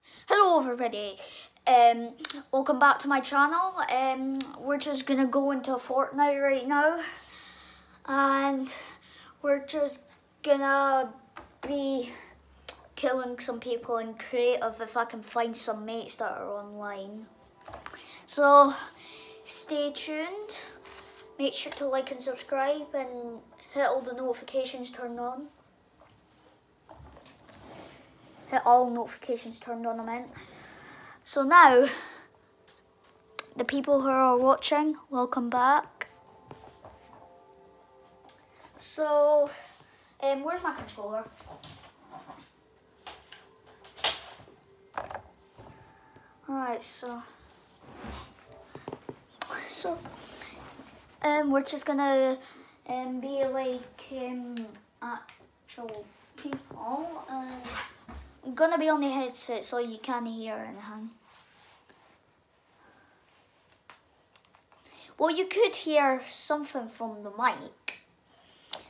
Hello everybody, welcome back to my channel. We're just gonna go into Fortnite right now, and we're just gonna be killing some people in creative if I can find some mates that are online. So stay tuned, make sure to like and subscribe and hit all the notifications turned on. Hit all notifications turned on, I meant. So now, the people who are watching, welcome back. So, where's my controller? Alright, so we're just gonna be like actual people. I'm gonna be on the headset so you can't hear anything. Well, you could hear something from the mic.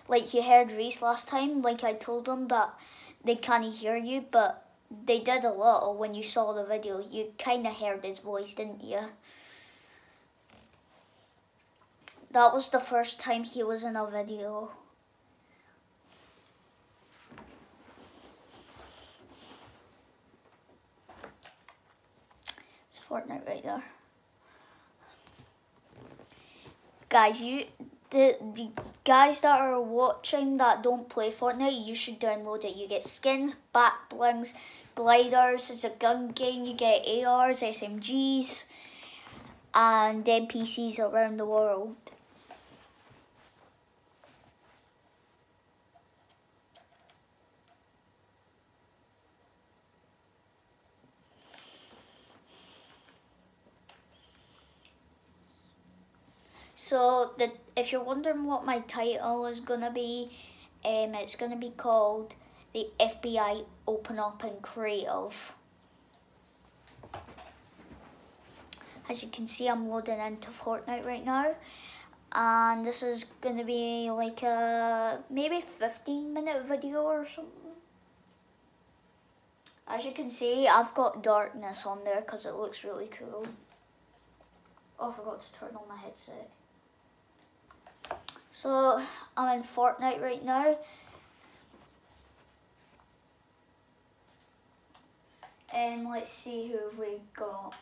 Like you heard Reese last time, like I told them that they can't hear you, but they did a little when you saw the video. You kind of heard his voice, didn't you? That was the first time he was in a video. It's Fortnite right there. Guys, the guys that are watching that don't play Fortnite, you should download it. You get skins, back blings, gliders. It's a gun game. You get ARs, SMGs, and NPCs around the world. So if you're wondering what my title is gonna be, it's gonna be called the FBI Open Up and Creative. As you can see, I'm loading into Fortnite right now, and this is gonna be like a maybe 15-minute video or something. As you can see, I've got darkness on there because it looks really cool. Oh, I forgot to turn on my headset. So, I'm in Fortnite right now. And let's see who we got.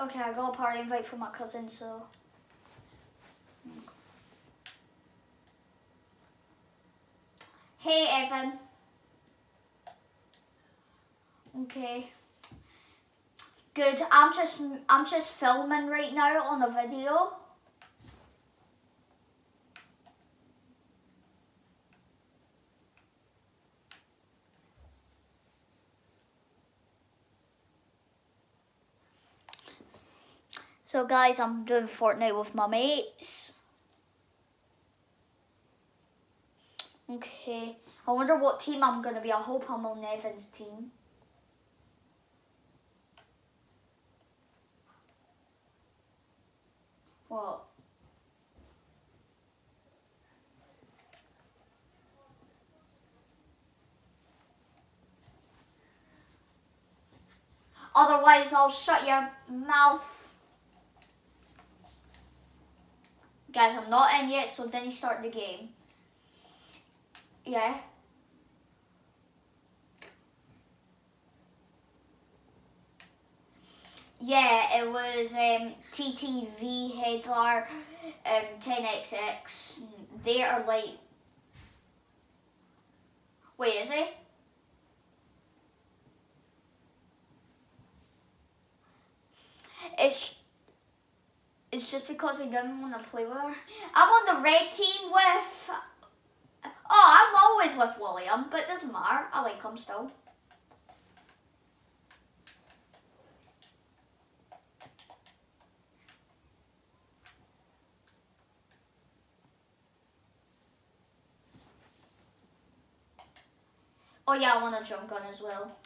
Okay, I got a party invite from my cousin, so. Hey, Evan. Okay. Good. I'm just filming right now on a video. So guys, I'm doing Fortnite with my mates. Okay. I wonder what team I'm gonna be. I hope I'm on Evan's team. What? Otherwise, I'll shut your mouth. Guys, I'm not in yet, so then you start the game. Yeah. Yeah, it was TTV Headlar 10XX. They are like... Wait, is it? It's just because we didn't want to play with her. I'm on the red team with... Oh, I'm always with William, but it doesn't matter. I like him still. Oh yeah, I want a jump gun as well.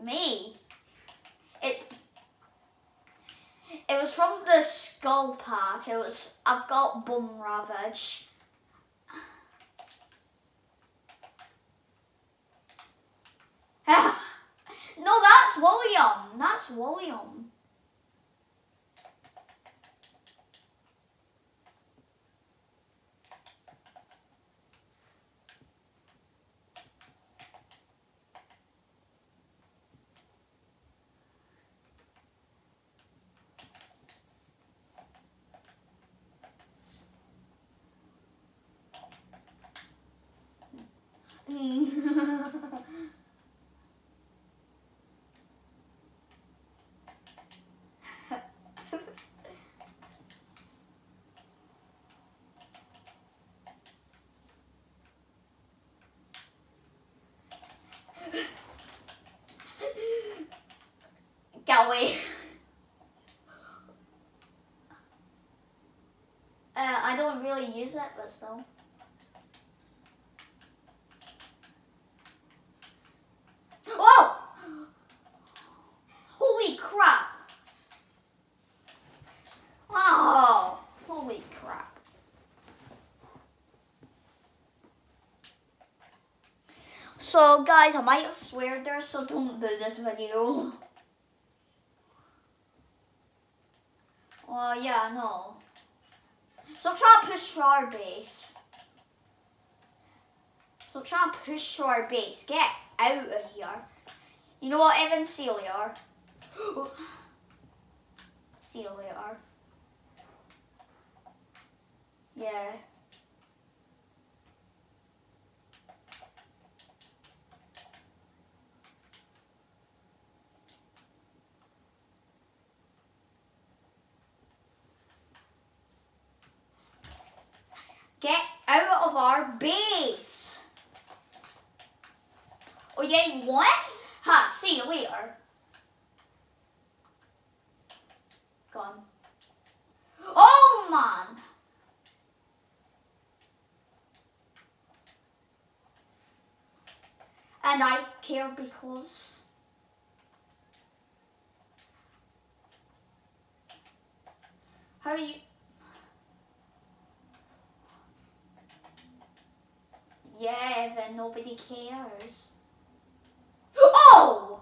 Me? It was from the Skull Pack. I've got Bum Ravage. No, that's William. That's William. Get away. I don't really use it, but still. Oh! Holy crap! Oh! Holy crap. So guys, I might have sweared there, so don't do this video. Oh yeah, no. So try to push through our base. So try and push through our base. Get out of here. You know what, Evan? See you later. See you later. Yeah. Get out of our base. Oh yeah, what? Ha, see you later. Gone. Oh man. And I care because how are you? Yeah, then nobody cares. Oh!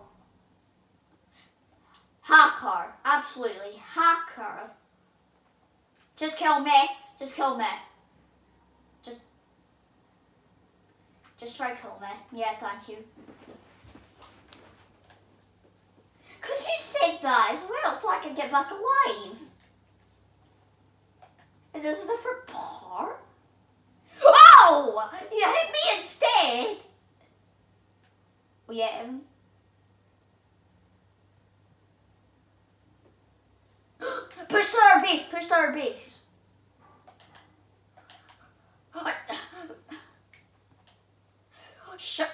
Hacker, absolutely hacker. Just kill me. Just kill me. Just try kill me. Yeah, thank you. Cause you said that as well, so I can get back alive. And there's a different part. Oh! You hit me instead. Oh yeah. Push to our base. Push to our base. Shut.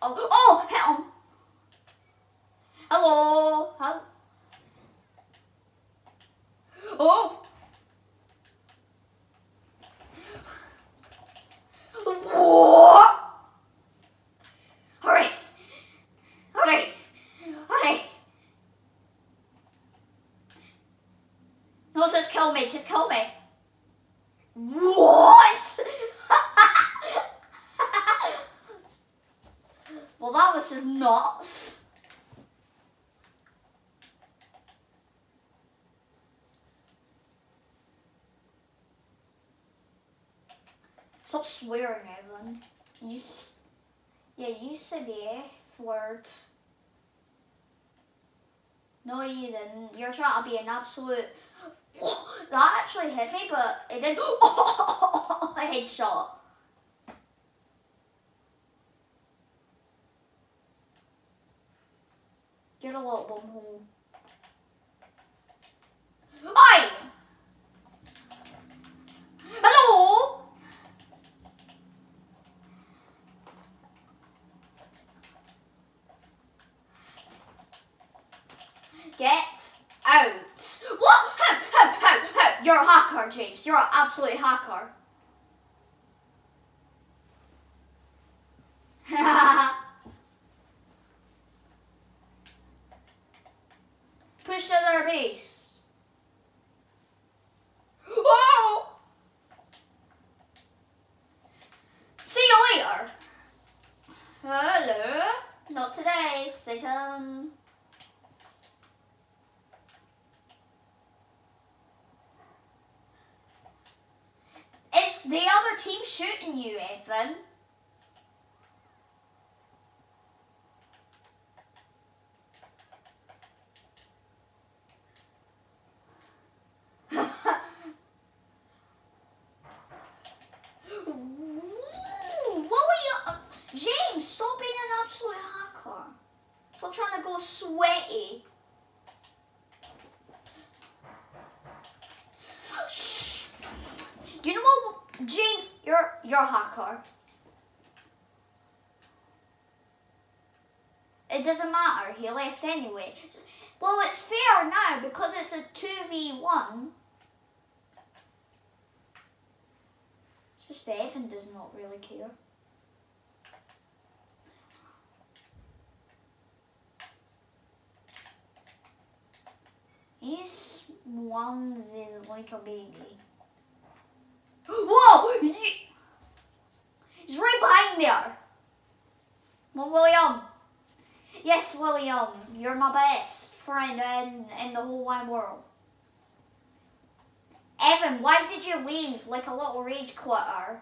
Oh, hit him. Hello. Hello. Oh. What? Hurry. Hurry. Hurry. No, just kill me. Just kill me. What? Well, that was just nuts. Stop swearing, Evan. You said the F word. No, you didn't. You're trying to be an absolute. That actually hit me, but it didn't. A headshot. You're a little bumhole. Aye! out. What? How? You're a hacker, James. You're an absolute hacker. Push to their base. Whoa! See you later. Hello. Not today, Satan. It's the other team shooting you, Evan. James, stop being an absolute hacker. Stop trying to go sweaty. Do you know what, James? You're a hacker. It doesn't matter. He left anyway. Well, it's fair now because it's a 2v1. It's just Evan does not really care. He swans is like a baby. Whoa! He's right behind there. Well, William. Yes, William. You're my best friend in the whole wide world. Evan, why did you leave like a little rage quitter?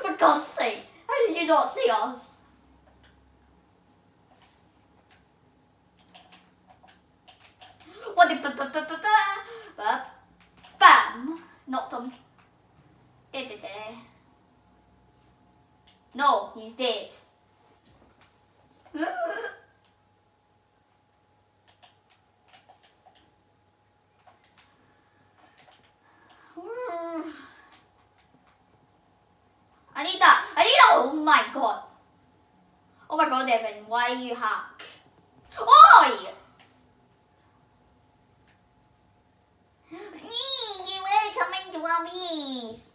For God's sake, how did you not see us? What the bam? Knocked him. No, he's dead. I need that. Oh my god. Oh my god, Evan, why you hack? Oi! You will come into our base.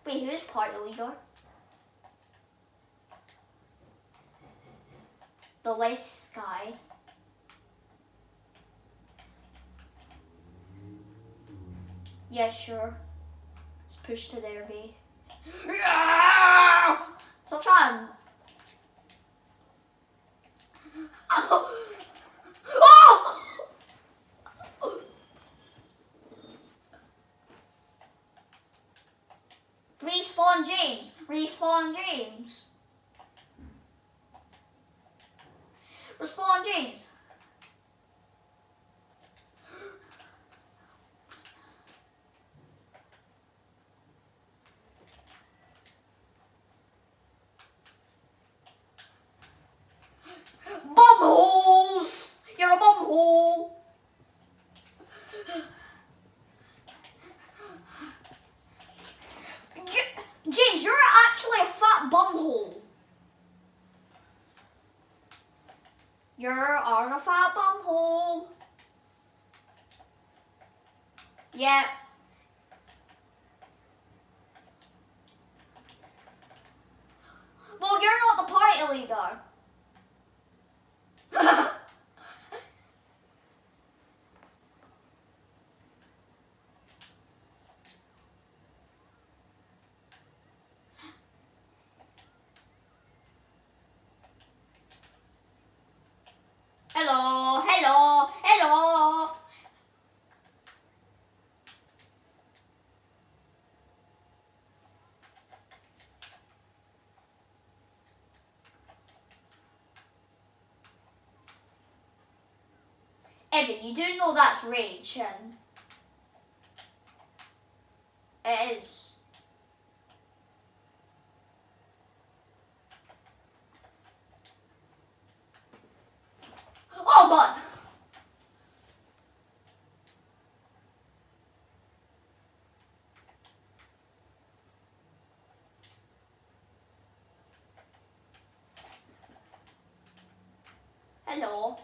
Wait, who's party leader? The last guy. Yeah, sure. Let's push to their base. Stop trying. Oh! Respawn James. Respawn James. Respawn James. Bomb holes! You're a bomb hole! James, you're actually a fat bum hole. You're a fat bum hole. Yeah. Well, you're not the party leader. Hello, hello, hello. Evan, you do know that's rage, and it is. Oh God! Hello.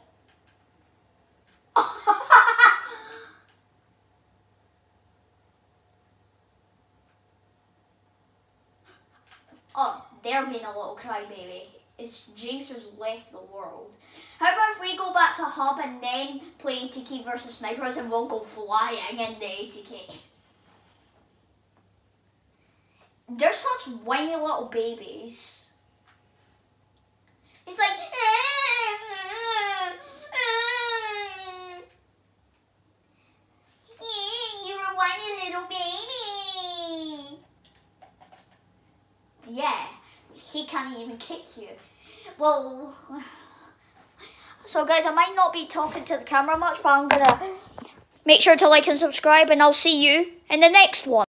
Oh, they're being a little crybaby. It's James has left the world. How about if we go back to Hub and then play ATK versus Snipers and we'll go flying in the ATK. They're such whiny little babies. It's like, you're a whiny little baby. Yeah, he can't even kick you. Well, so guys, I might not be talking to the camera much, but I'm gonna make sure to like and subscribe, and I'll see you in the next one.